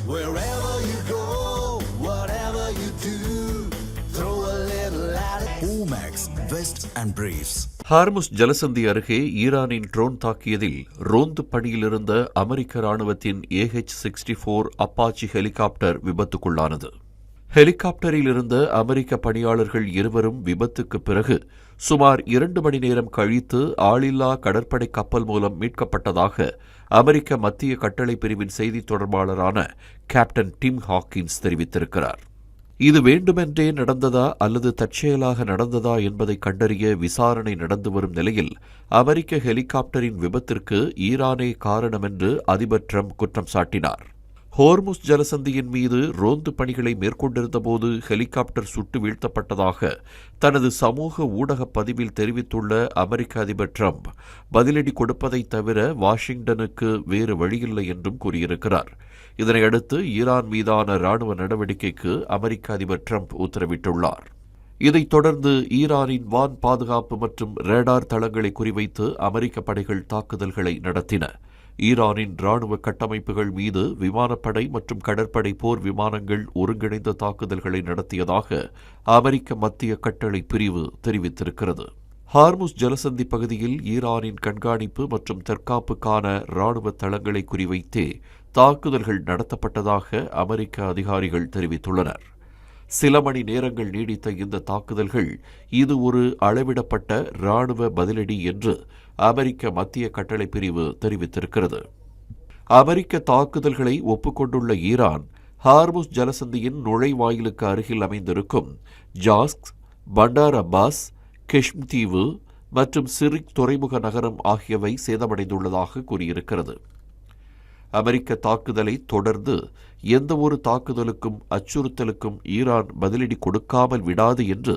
Wherever you go, whatever you do, throw a little at it. Omax, Vest and Briefs. Hormuz ஜலசந்தி அருகே ஈரானின் drone தாக்கியதில் ரோந்து பணியிலிருந்த அமெரிக்க ராணுவத்தின் AH-64 அப்பாச்சி ஹெலிகாப்டர் விபத்துக்குள்ளானது. ஹெலிகாப்டரில் இருந்த அமெரிக்க பணியாளர்கள் இருவரும் விபத்துக்கு பிறகு சுமார் 2 மணி நேரம் கழித்து ஆளில்லா கடற்படை கப்பல் மூலம் மீட்கப்பட்டதாக அமெரிக்க மத்திய கட்டளை பிரிவின் செய்தித் தொடர்பாளரான கேப்டன் டிம் ஹாக்கின்ஸ் தெரிவித்திருக்கிறார். இது வேண்டுமென்றே நடந்ததா அல்லது தற்செயலாக நடந்ததா என்பதை கண்டறிய விசாரணை நடந்து வரும் நிலையில் அமெரிக்க ஹெலிகாப்டரின் விபத்திற்கு ஈரானே காரணம் என்று அதிபர் ட்ரம்ப் குற்றம் சாட்டினார். ஹோர்முஸ் ஜலசந்தியின் மீது ரோந்து பணிகளை மேற்கொண்டிருந்தபோது ஹெலிகாப்டர் சுட்டு வீழ்த்தப்பட்டதாக தனது சமூக ஊடக பதிவில் தெரிவித்துள்ள அமெரிக்க அதிபர் ட்ரம்ப் பதிலடி கொடுப்பதை தவிர வாஷிங்டனுக்கு வேறு வழியில்லை என்றும் கூறியிருக்கிறார். இதனையடுத்து ஈரான் மீதான ராணுவ நடவடிக்கைக்கு அமெரிக்க அதிபர் ட்ரம்ப் உத்தரவிட்டுள்ளார். இதைத் தொடர்ந்து ஈரானின் வான் பாதுகாப்பு மற்றும் ரேடார் தளங்களை குறிவைத்து அமெரிக்க படைகள் தாக்குதல்களை நடத்தின. ஈரானின் ராணுவ கட்டமைப்புகள் மீது விமானப்படை மற்றும் கடற்படை போர் விமானங்கள் ஒருங்கிணைந்த தாக்குதல்களை நடத்தியதாக அமெரிக்க மத்திய கட்டளை பிரிவு தெரிவித்திருக்கிறது. ஹார்முஸ் ஜலசந்தி பகுதியில் ஈரானின் கண்காணிப்பு மற்றும் தற்காப்புக்கான ராணுவ தளங்களை குறிவைத்தே தாக்குதல்கள் நடத்தப்பட்டதாக அமெரிக்க அதிகாரிகள் தெரிவித்துள்ளனர். சில மணி நேரங்கள் நீடித்த இந்த தாக்குதல்கள் இது ஒரு அளவிடப்பட்ட ராணுவ பதிலடி என்று அமெரிக்க மத்திய கட்டளை பிரிவு தெரிவித்திருக்கிறது. அமெரிக்க தாக்குதல்களை ஒப்புக்கொண்டுள்ள ஈரான் ஹார்முஸ் ஜலசந்தியின் நுழைவாயிலுக்கு அருகில் அமைந்திருக்கும் ஜாஸ்க், பண்டார் அப்பாஸ், கெஷ்ம் தீவு மற்றும் சிரிக் துறைமுக நகரம் ஆகியவை சேதமடைந்துள்ளதாக கூறியிருக்கிறது. அமெரிக்க தாக்குதலை தொடர்ந்து எந்தவொரு தாக்குதலுக்கும் அச்சுறுத்தலுக்கும் ஈரான் பதிலடி கொடுக்காமல் விடாது என்று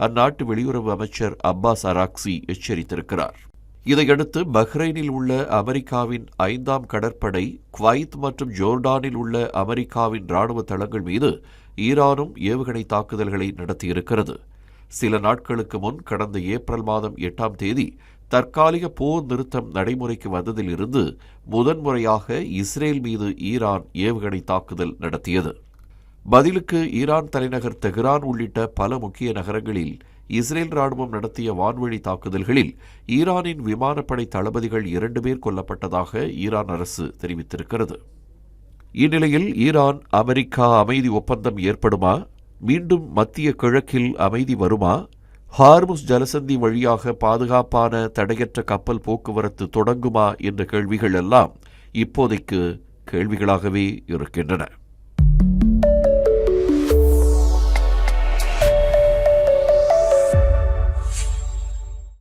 அந்நாட்டு வெளியுறவு அமைச்சர் அப்பாஸ் அராக்சி எச்சரித்திருக்கிறார். இதையடுத்து பஹ்ரைனில் உள்ள அமெரிக்காவின் 5ஆம் கடற்படை, குவைத் மற்றும் ஜோர்டானில் உள்ள அமெரிக்காவின் ராணுவ தளங்கள் மீது ஈரானும் ஏவுகணை தாக்குதல்களை நடத்தியிருக்கிறது. சில நாட்களுக்கு முன் கடந்த ஏப்ரல் மாதம் 8ஆம் தேதி தற்காலிக போர் நிறுத்தம் நடைமுறைக்கு வந்ததிலிருந்து முதன்முறையாக இஸ்ரேல் மீது ஈரான் ஏவுகணை தாக்குதல் நடத்தியது. பதிலுக்கு ஈரான் தலைநகர் தெஹ்ரான் உள்ளிட்ட பல முக்கிய நகரங்களில் இஸ்ரேல் ராணுவம் நடத்திய வான்வழி தாக்குதல்களில் ஈரானின் விமானப்படை தளபதிகள் 2 பேர் கொல்லப்பட்டதாக ஈரான் அரசு தெரிவித்திருக்கிறது. இந்நிலையில் ஈரான் அமெரிக்கா அமைதி ஒப்பந்தம் ஏற்படுமா? மீண்டும் மத்திய கிழக்கில் அமைதி வருமா? ஹார்முஸ் ஜலசந்தி வழியாக பாதுகாப்பான தடையற்ற கப்பல் போக்குவரத்து தொடங்குமா என்ற கேள்விகள் எல்லாம் இப்போதைக்கு கேள்விகளாகவே இருக்கின்றன.